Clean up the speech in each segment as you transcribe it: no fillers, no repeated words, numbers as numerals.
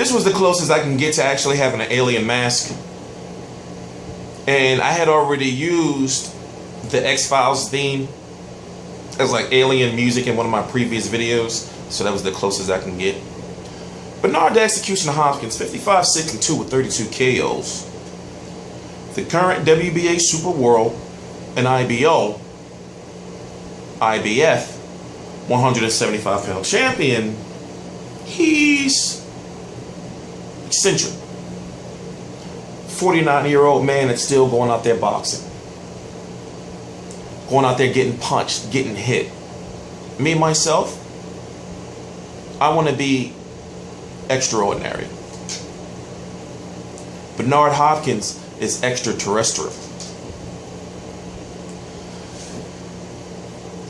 This was the closest I can get to actually having an alien mask. And I had already used the X-Files theme as like alien music in one of my previous videos. So that was the closest I can get. Bernard the Executioner Hopkins, 55-6-2 with 32 KOs. The current WBA Super World and IBF 175-pound champion. He's eccentric. 49-year-old man that's still going out there boxing. Going out there getting punched, getting hit. Me, myself, I want to be extraordinary. Bernard Hopkins is extraterrestrial.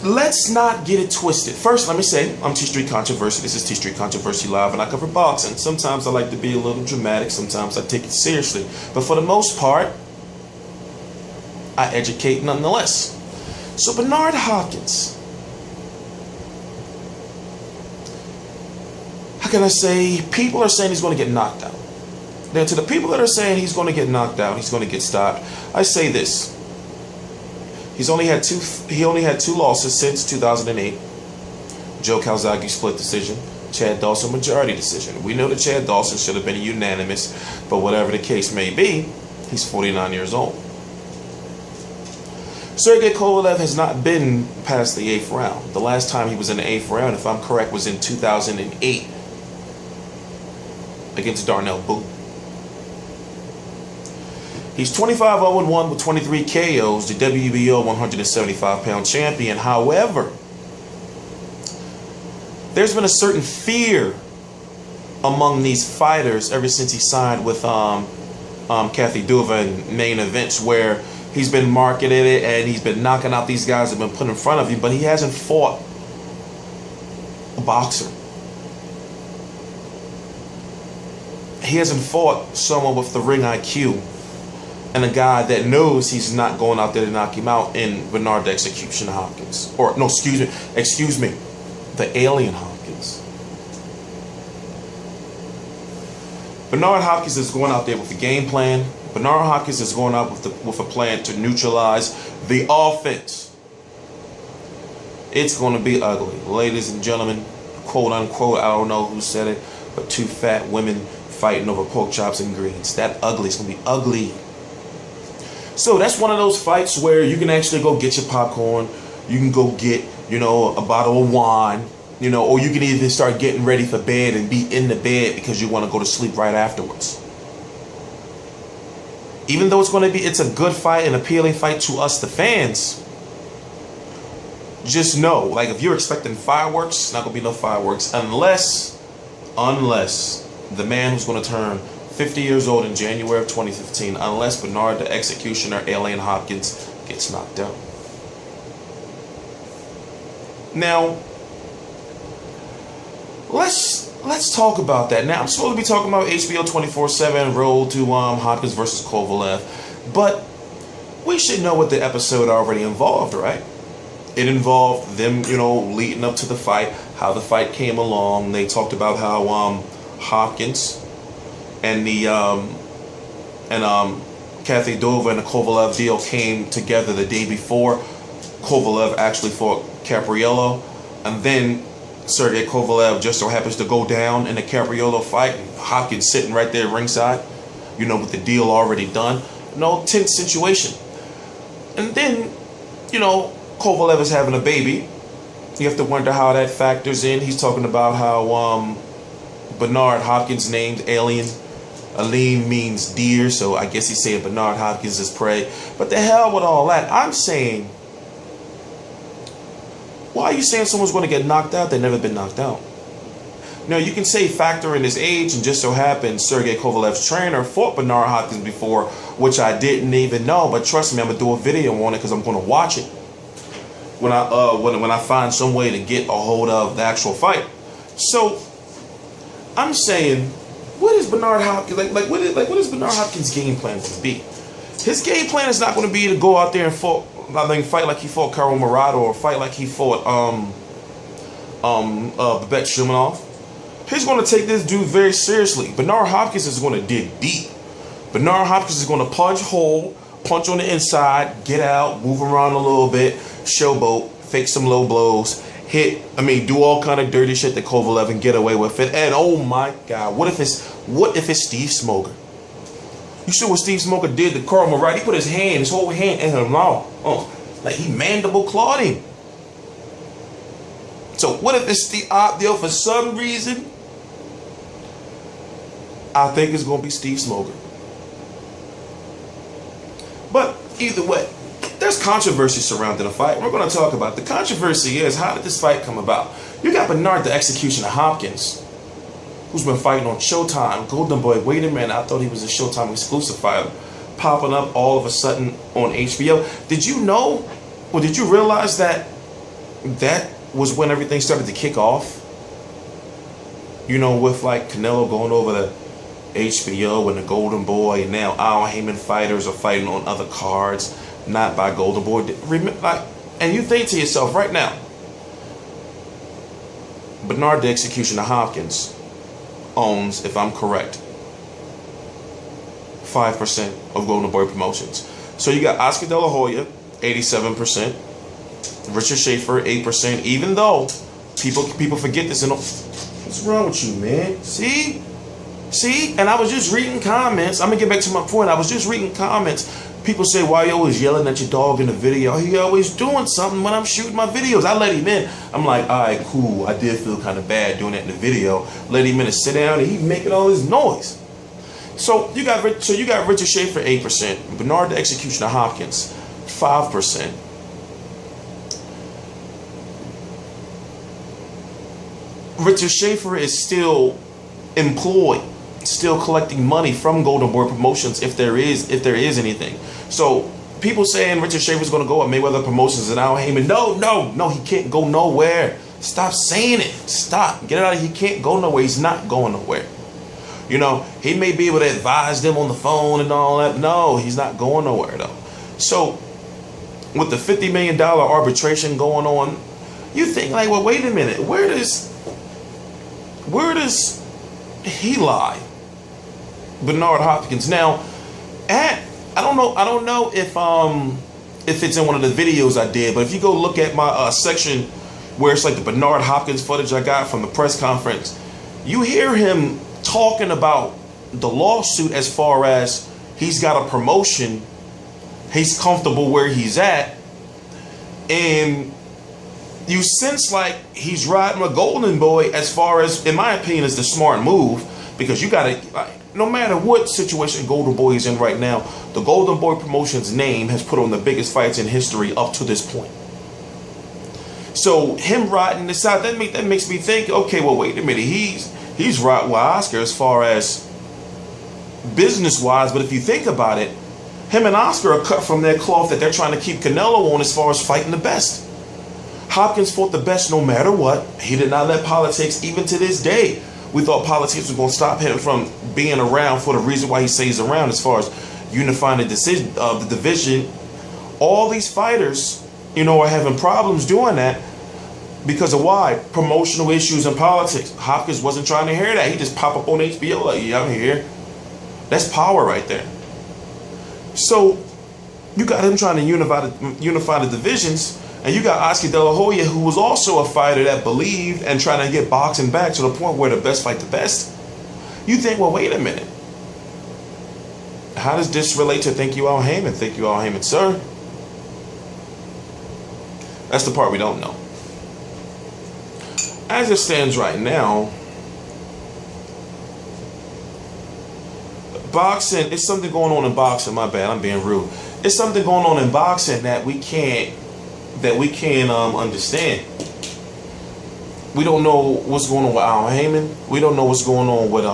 Let's not get it twisted. First, let me say, I'm TstreeT Controversy. This is TstreeT Controversy Live, and I cover boxing. Sometimes I like to be a little dramatic. Sometimes I take it seriously. But for the most part, I educate nonetheless. So Bernard Hopkins, how can I say, people are saying he's going to get knocked out. Now, to the people that are saying he's going to get knocked out, he's going to get stopped, I say this. He only had two losses since 2008. Joe Calzaghe split decision. Chad Dawson majority decision. We know that Chad Dawson should have been unanimous, but whatever the case may be, he's 49 years old. Sergey Kovalev has not been past the 8th round. The last time he was in the 8th round, if I'm correct, was in 2008 against Darnell Booth. He's 25-0-1 with 23 KOs, the WBO 175-pound champion. However, there's been a certain fear among these fighters ever since he signed with Kathy Duva in main events, where he's been marketed it and he's been knocking out these guys that have been put in front of you, but he hasn't fought a boxer. He hasn't fought someone with the ring IQ. And a guy that knows he's not going out there to knock him out in Bernard the Executioner Hopkins. Or, no, excuse me, the Alien Hopkins. Bernard Hopkins is going out there with a game plan. Bernard Hopkins is going out with a plan to neutralize the offense. It's going to be ugly. Ladies and gentlemen, quote unquote, I don't know who said it, but two fat women fighting over pork chops and greens. That ugly. It's going to be ugly. So that's one of those fights where you can actually go get your popcorn. You can go get, a bottle of wine, or you can even start getting ready for bed and be in the bed because you want to go to sleep right afterwards. Even though it's a good fight, an appealing fight to us, the fans, just know, like, if you're expecting fireworks, it's not going to be no fireworks unless the man who's going to turn 50 years old in January of 2015, unless Bernard the Executioner Alien Hopkins gets knocked out. Now, let's talk about that. Now, I'm supposed to be talking about HBO 24/7 Road to Hopkins versus Kovalev, but we should know what the episode already involved, right? It involved them, leading up to the fight, how the fight came along. They talked about how Hopkins and Kathy Duva and the Kovalev deal came together the day before. Kovalev actually fought Caprello, and then Sergey Kovalev just so happens to go down in the Caprello fight, and Hopkins sitting right there ringside, with the deal already done. No tense situation. And then, Kovalev is having a baby. You have to wonder how that factors in. He's talking about how Bernard Hopkins named Alien. Aline means deer, so I guess he's saying Bernard Hopkins is prey. But the hell with all that. I'm saying, why are you saying someone's going to get knocked out? They've never been knocked out. You can say factor in his age, and just so happens Sergey Kovalev's trainer fought Bernard Hopkins before, which I didn't even know. But trust me, I'm gonna do a video on it because I'm going to watch it when I find some way to get a hold of the actual fight. So I'm saying, what is Bernard Hopkins what is Bernard Hopkins' game plan going to be? His game plan is not going to be to go out there and fight like he fought Karo Murata, or fight like he fought Babette Shumanov. He's going to take this dude very seriously. Bernard Hopkins is going to dig deep. Bernard Hopkins is going to punch hold, punch on the inside, get out, move around a little bit, showboat, fake some low blows, do all kind of dirty shit that Kovalev and get away with it. And oh my God, what if it's Steve Smoker? You see what Steve Smoker did to Carl Murray? He put his whole hand in her mouth. Like he mandible clawed him. So what if it's Steve Opdio for some reason? I think it's going to be Steve Smoker. But either way, there's controversy surrounding the fight. We're going to talk about it. The controversy is, how did this fight come about? You got Bernard the Executioner Hopkins, who's been fighting on Showtime. Golden Boy, wait a minute, I thought he was a Showtime exclusive fighter. Popping up all of a sudden on HBO. Did you know, or did you realize that that was when everything started to kick off? You know, with like Canelo going over the HBO and the Golden Boy, and now Al Heyman fighters are fighting on other cards, not by Golden Boy. And you think to yourself right now, Bernard the Executioner Hopkins owns, if I'm correct, 5% of Golden Boy Promotions. So you got Oscar De La Hoya, 87%, Richard Schaefer, 8%, even though people forget this. And what's wrong with you, man? See? And I was just reading comments. I'm going to get back to my point. I was just reading comments. People say, why are you always yelling at your dog in the video? He always doing something when I'm shooting my videos. I let him in. I'm like, all right, cool. I did feel kind of bad doing that in the video. Let him in and sit down, and he making all this noise. So you got Richard Schaefer, 8%. Bernard the Executioner Hopkins, 5%. Richard Schaefer is still employed, still collecting money from Golden Boy Promotions, if there is anything. So people saying Richard Schaefer's going to go at Mayweather Promotions and Al Heyman. No, he can't go nowhere. Stop saying it. Stop. Get it out of here. He can't go nowhere. He's not going nowhere. You know, he may be able to advise them on the phone and all that. No, he's not going nowhere though. So with the $50 million arbitration going on, you think like, well, wait a minute. Where does he lie? Bernard Hopkins. Now, I don't know if it's in one of the videos I did, but if you go look at my section where it's like the Bernard Hopkins footage I got from the press conference, you hear him talking about the lawsuit as far as he's got a promotion, he's comfortable where he's at, and you sense like he's riding a Golden Boy as far as, in my opinion, is the smart move, because you gotta, no matter what situation Golden Boy is in right now, the Golden Boy Promotions name has put on the biggest fights in history up to this point. So him riding this out, that makes me think, okay, well, wait a minute, he's right with Oscar as far as business wise, but if you think about it, him and Oscar are cut from their cloth that they're trying to keep Canelo on as far as fighting the best. Hopkins fought the best no matter what. He did not let politics, even to this day. We thought politics was going to stop him from being around for the reason why he stays around, as far as unifying the division. All these fighters, you know, are having problems doing that because of why? Promotional issues and politics. Hopkins wasn't trying to hear that. He just pop up on HBO like, yeah, I'm here. That's power right there. So you got him trying to unify the divisions. And you got Oscar De La Hoya, who was also a fighter that believed and trying to get boxing back to the point where the best fight the best. You think, well, wait a minute. How does this relate to Thank You Al Heyman? Thank you, Al Heyman, sir. That's the part we don't know. As it stands right now, boxing, it's something going on in boxing. My bad, I'm being rude. It's something going on in boxing that we can't understand. We don't know what's going on with Al Heyman. We don't know what's going on with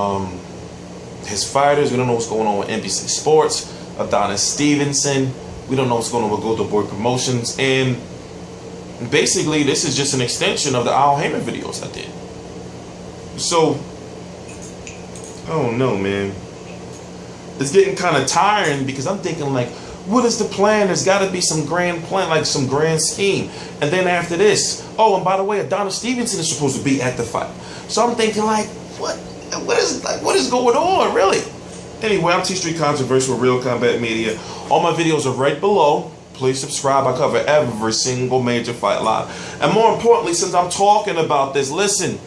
his fighters. We don't know what's going on with NBC Sports, Adonis Stevenson. We don't know what's going on with Golden Boy Promotions. And basically, this is just an extension of the Al Heyman videos I did. So, I don't know, man. It's getting kind of tiring because I'm thinking like, what is the plan? There's got to be some grand plan, like some grand scheme. And then after this, oh, and by the way, Adonis Stevenson is supposed to be at the fight. So I'm thinking like, what is going on, really? Anyway, I'm TstreeT Controversial, Real Combat Media. All my videos are right below. Please subscribe. I cover every single major fight live. And more importantly, since I'm talking about this, listen.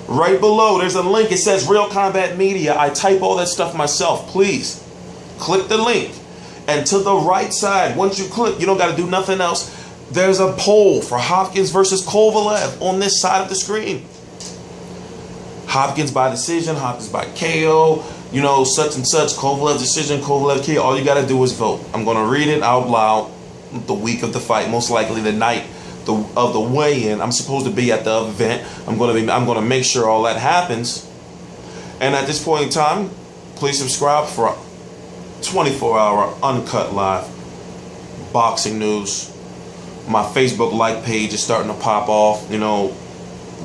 Right below, there's a link. It says Real Combat Media. I type all that stuff myself. Please, click the link. And to the right side, once you click, you don't got to do nothing else. There's a poll for Hopkins versus Kovalev on this side of the screen. Hopkins by decision, Hopkins by KO, you know, such and such, Kovalev decision, Kovalev KO. All you got to do is vote. I'm going to read it out loud the week of the fight, most likely the night of the weigh-in. I'm supposed to be at the event. I'm going to make sure all that happens. And at this point in time, please subscribe for 24-hour uncut live boxing news. My Facebook like page is starting to pop off. You know,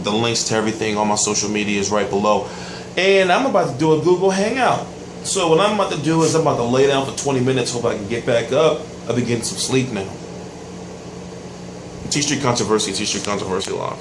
the links to everything on my social media is right below. And I'm about to do a Google Hangout. So what I'm about to do is I'm about to lay down for 20 minutes. Hope I can get back up. I'll be getting some sleep now. TstreeT Controversy, TstreeT Controversy Live.